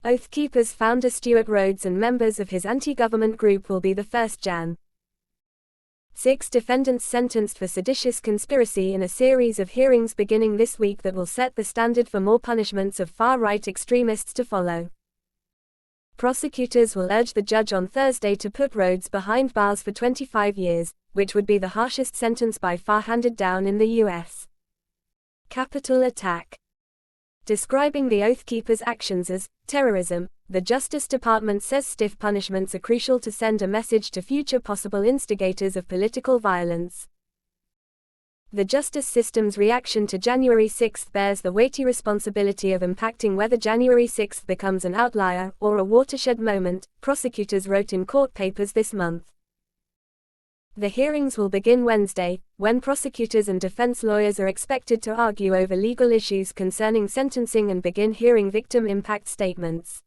Oath Keepers founder Stewart Rhodes and members of his anti-government group will be the first Jan. 6 defendants sentenced for seditious conspiracy in a series of hearings beginning this week that will set the standard for more punishments of far-right extremists to follow. Prosecutors will urge the judge on Thursday to put Rhodes behind bars for 25 years, which would be the harshest sentence by far handed down in the U.S. Capitol attack. Describing the Oath Keepers' actions as terrorism, the Justice Department says stiff punishments are crucial to send a message to future possible instigators of political violence. The justice system's reaction to January 6 bears the weighty responsibility of impacting whether January 6 becomes an outlier or a watershed moment, prosecutors wrote in court papers this month. The hearings will begin Wednesday, when prosecutors and defense lawyers are expected to argue over legal issues concerning sentencing and begin hearing victim impact statements.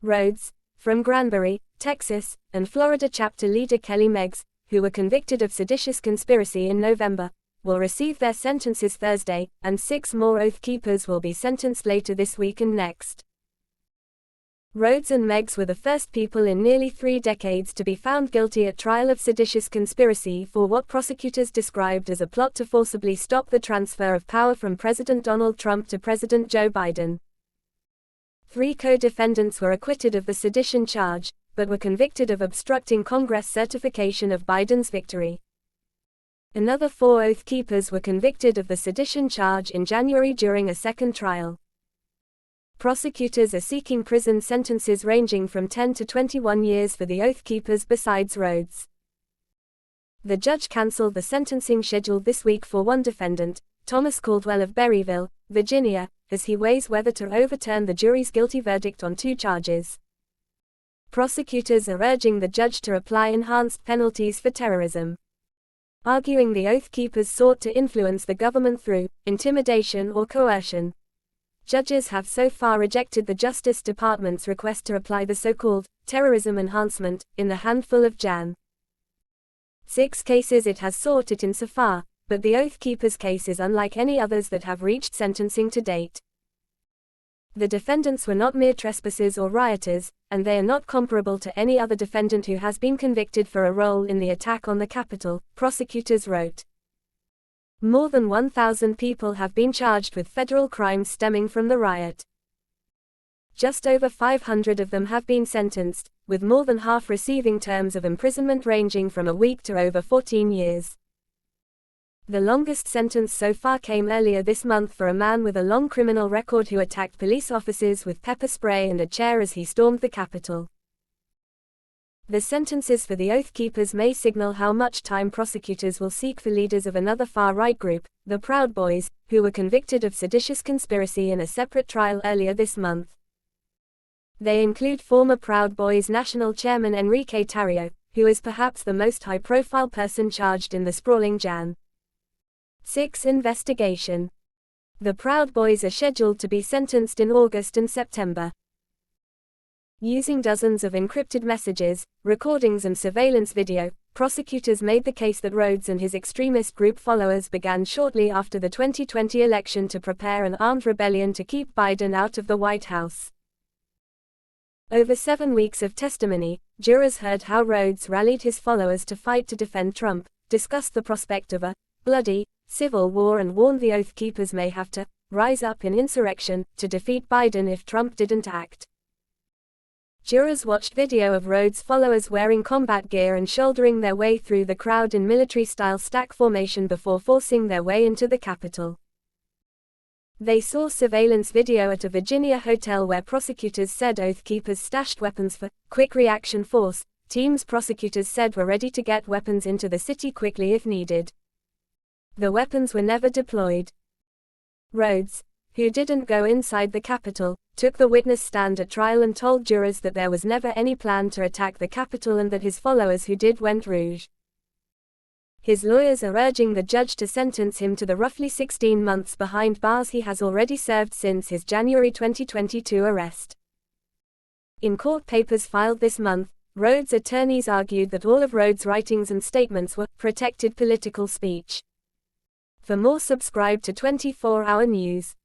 Rhodes, from Granbury, Texas, and Florida chapter leader Kelly Meggs, who were convicted of seditious conspiracy in November, will receive their sentences Thursday, and 6 more Oath Keepers will be sentenced later this week and next. Rhodes and Meggs were the first people in nearly 3 decades to be found guilty at trial of seditious conspiracy for what prosecutors described as a plot to forcibly stop the transfer of power from President Donald Trump to President Joe Biden. 3 co-defendants were acquitted of the sedition charge, but were convicted of obstructing Congress certification of Biden's victory. Another 4 Oath Keepers were convicted of the sedition charge in January during a second trial. Prosecutors are seeking prison sentences ranging from 10 to 21 years for the Oath Keepers besides Rhodes. The judge canceled the sentencing scheduled this week for one defendant, Thomas Caldwell of Berryville, Virginia, as he weighs whether to overturn the jury's guilty verdict on 2 charges. Prosecutors are urging the judge to apply enhanced penalties for terrorism, arguing the Oath Keepers sought to influence the government through intimidation or coercion. Judges have so far rejected the Justice Department's request to apply the so-called terrorism enhancement in the handful of Jan. 6 cases it has sought it in so far, but the Oath Keepers case is unlike any others that have reached sentencing to date. The defendants were not mere trespassers or rioters, and they are not comparable to any other defendant who has been convicted for a role in the attack on the Capitol, prosecutors wrote. More than 1,000 people have been charged with federal crimes stemming from the riot. Just over 500 of them have been sentenced, with more than half receiving terms of imprisonment ranging from a week to over 14 years. The longest sentence so far came earlier this month for a man with a long criminal record who attacked police officers with pepper spray and a chair as he stormed the Capitol. The sentences for the Oath Keepers may signal how much time prosecutors will seek for leaders of another far-right group, the Proud Boys, who were convicted of seditious conspiracy in a separate trial earlier this month. They include former Proud Boys national chairman Enrique Tarrio, who is perhaps the most high-profile person charged in the sprawling Jan. 6 investigation. The Proud Boys are scheduled to be sentenced in August and September. Using dozens of encrypted messages, recordings and surveillance video, prosecutors made the case that Rhodes and his extremist group followers began shortly after the 2020 election to prepare an armed rebellion to keep Biden out of the White House. Over 7 weeks of testimony, jurors heard how Rhodes rallied his followers to fight to defend Trump, discussed the prospect of a bloody civil war and warned the Oath Keepers may have to rise up in insurrection to defeat Biden if Trump didn't act. Jurors watched video of Rhodes' followers wearing combat gear and shouldering their way through the crowd in military-style stack formation before forcing their way into the Capitol. They saw surveillance video at a Virginia hotel where prosecutors said Oath Keepers stashed weapons for quick reaction force teams prosecutors said were ready to get weapons into the city quickly if needed. The weapons were never deployed. Rhodes, who didn't go inside the Capitol, took the witness stand at trial and told jurors that there was never any plan to attack the Capitol and that his followers who did went rouge. His lawyers are urging the judge to sentence him to the roughly 16 months behind bars he has already served since his January 2022 arrest. In court papers filed this month, Rhodes' attorneys argued that all of Rhodes' writings and statements were protected political speech. For more, subscribe to 24 Hour News.